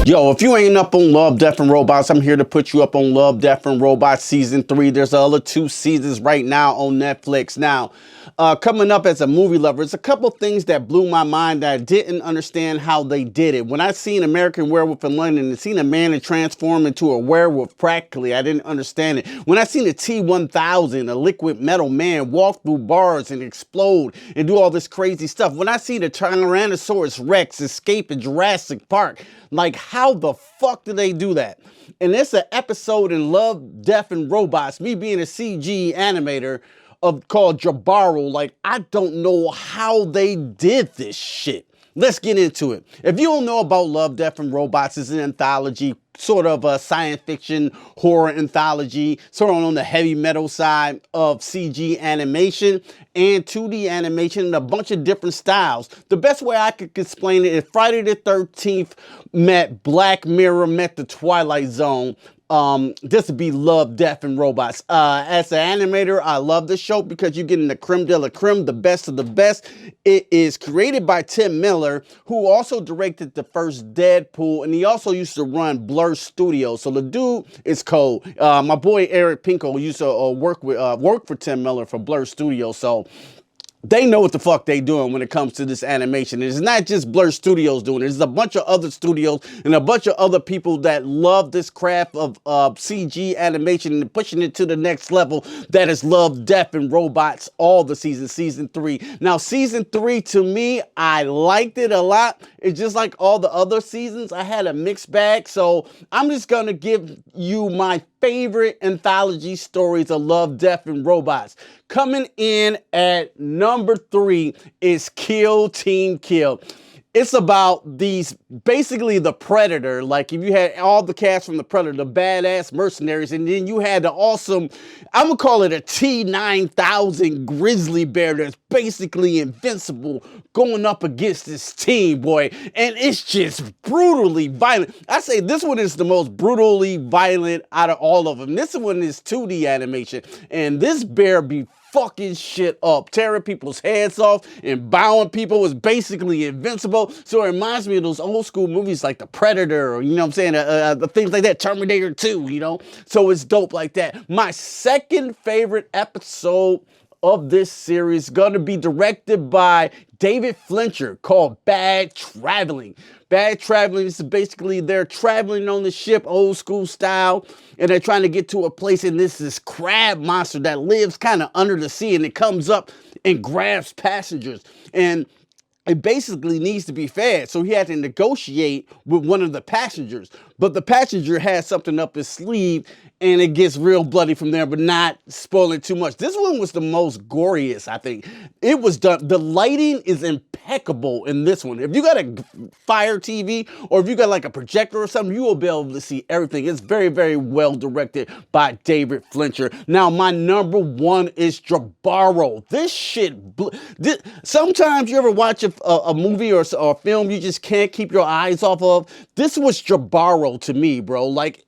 Yo, if you ain't up on Love, Death, and Robots, I'm here to put you up on Love, Death, and Robots Season 3. There's the other 2 seasons right now on Netflix. Now, coming up as a movie lover, it's a couple things that blew my mind that I didn't understand how they did it. When I seen American Werewolf in London and seen a man that transformed into a werewolf practically, I didn't understand it. When I seen the T-1000, a liquid metal man, walk through bars and explode and do all this crazy stuff. When I see the Tyrannosaurus Rex escape in Jurassic Park, like, how the fuck did they do that? And it's an episode in Love, Death, and Robots, me being a CG animator, called Jabaro. Like, I don't know how they did this shit. Let's get into it. If you don't know about Love, Death, and Robots, it's an anthology, sort of a science fiction horror anthology, sort of on the heavy metal side of CG animation and 2D animation and a bunch of different styles. The best way I could explain it is Friday the 13th met Black Mirror, met the Twilight Zone. This would be Love, Death, and Robots. As an animator, I love this show because you're getting the creme de la creme, the best of the best. It is created by Tim Miller, who also directed the first Deadpool, and he also used to run Blur Studios. So the dude is cold. My boy Eric Pinko used to work for Tim Miller for Blur Studios. So they know what the fuck they doing when it comes to this animation. It's not just Blur Studios doing it. There's a bunch of other studios and a bunch of other people that love this craft of CG animation and pushing it to the next level. That is Love, Death, and Robots, all the seasons, season 3. Now, season 3, to me, I liked it a lot. It's just like all the other seasons. I had a mixed bag. So I'm just going to give you my favorite anthology stories of Love, Death, and Robots. Coming in at number 3 is Kill Team Kill. It's about basically the Predator. Like, if you had all the cast from the Predator, the badass mercenaries, and then you had the awesome, I'm gonna call it a T-9000 grizzly bear that's basically invincible going up against this team, boy. And it's just brutally violent. I say this one is the most brutally violent out of all of them. This one is 2D animation, and this bear be fucking shit up, tearing people's heads off and bowing people, is basically invincible. So it reminds me of those old school movies like The Predator, or, you know what I'm saying, the things like that, Terminator 2, you know? So it's dope like that. My second favorite episode of this series gonna be directed by David Fincher, called Bad Traveling. Bad Traveling is basically they're traveling on the ship, old school style, and they're trying to get to a place, and this crab monster that lives kind of under the sea, and it comes up and grabs passengers, and it basically needs to be fed. So he had to negotiate with one of the passengers, but the passenger has something up his sleeve, and it gets real bloody from there, but not spoiling too much. This one was the most goriest, I think. It was done. The lighting is impeccable in this one. If you got a Fire TV, or if you got like a projector or something, you will be able to see everything. It's very, very well directed by David Fincher. Now, my number 1 is Jabaro. This shit, sometimes you ever watch a movie or a film you just can't keep your eyes off of? This was Jabaro to me, bro. Like,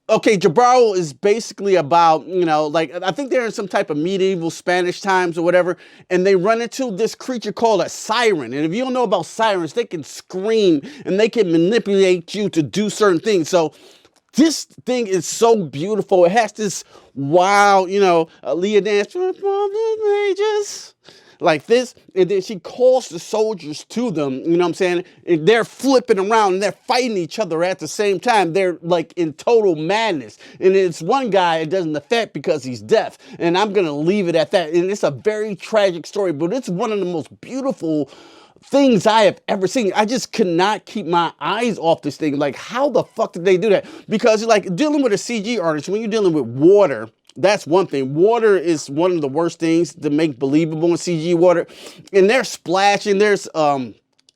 okay, Jabaro is basically about, you know, like, I think they're in some type of medieval Spanish times or whatever, and they run into this creature called a siren. And if you don't know about sirens, they can scream and they can manipulate you to do certain things. So this thing is so beautiful. It has this wild, you know, Leah dance from the ages, like this, and then she calls the soldiers to them, you know what I'm saying? And they're flipping around and they're fighting each other at the same time. They're like in total madness. And it's one guy it doesn't affect because he's deaf. And I'm gonna leave it at that. And it's a very tragic story, but it's one of the most beautiful things I have ever seen. I just could not keep my eyes off this thing. Like, how the fuck did they do that? Because, like, dealing with a CG artist, when you're dealing with water, that's one thing. Water is one of the worst things to make believable in CG water. And they're splashing. There's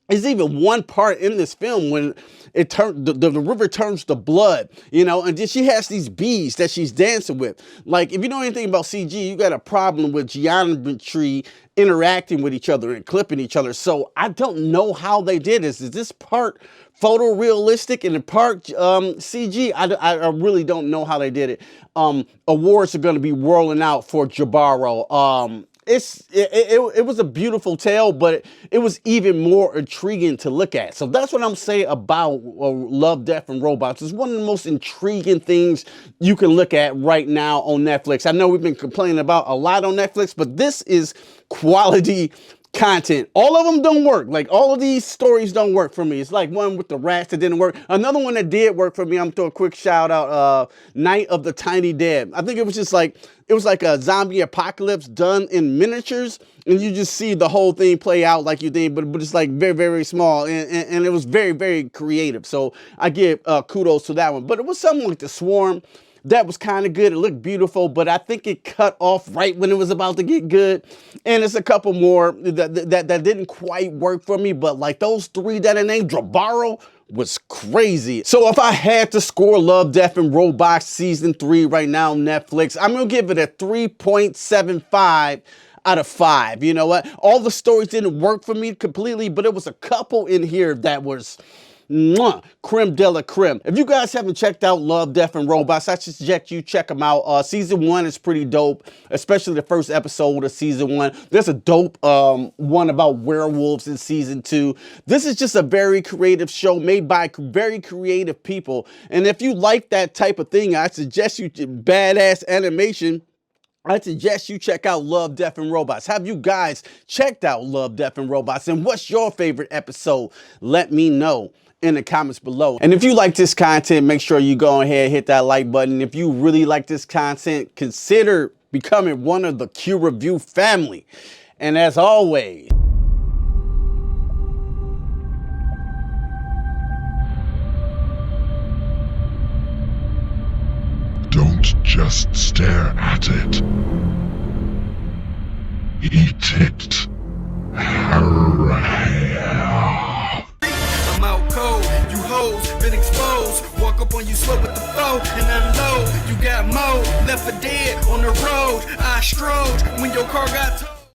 even one part in this film when it the river turns to blood, you know, and then she has these bees that she's dancing with. Like, if you know anything about CG, you got a problem with geometry interacting with each other and clipping each other. So I don't know how they did this. Is this part photorealistic and the part CG? I really don't know how they did it. Awards are going to be rolling out for Jabaro. it was a beautiful tale, but it was even more intriguing to look at. So that's what I'm saying about Love, Death, and Robots. It's one of the most intriguing things you can look at right now on Netflix. I know we've been complaining about a lot on Netflix, but this is quality content. All of them don't work. Like, all of these stories don't work for me. It's like one with the rats that didn't work. Another one that did work for me, I'm throwing a quick shout out, Night of the Tiny Dead. I think it was just like, it was like a zombie apocalypse done in miniatures, and you just see the whole thing play out like you think, but it's like very, very small, and it was very, very creative. So I give kudos to that one. But it was something like The Swarm. That was kind of good. It looked beautiful, but I think it cut off right when it was about to get good. And it's a couple more that didn't quite work for me, but like those three that I named, Drbaro was crazy. So if I had to score Love, Death, and Robots Season 3 right now on Netflix, I'm going to give it a 3.75 out of 5. You know what? All the stories didn't work for me completely, but it was a couple in here that was creme de la creme. If you guys haven't checked out Love, Death, and Robots, I suggest you check them out. Season 1 is pretty dope, especially the first episode of Season 1. There's a dope one about werewolves in Season 2. This is just a very creative show made by very creative people. And if you like that type of thing, I suggest you badass animation. I suggest you check out Love, Death, and Robots. Have you guys checked out Love, Death, and Robots? And what's your favorite episode? Let me know in the comments below. And if you like this content, make sure you go ahead and hit that like button. If you really like this content, consider becoming one of the Q Review family. And as always, don't just stare at it. Eat it. I'm out cold, you hoes been exposed. Walk up on you slow with the flow and unload. You got more left for dead on the road. I strode when your car got towed.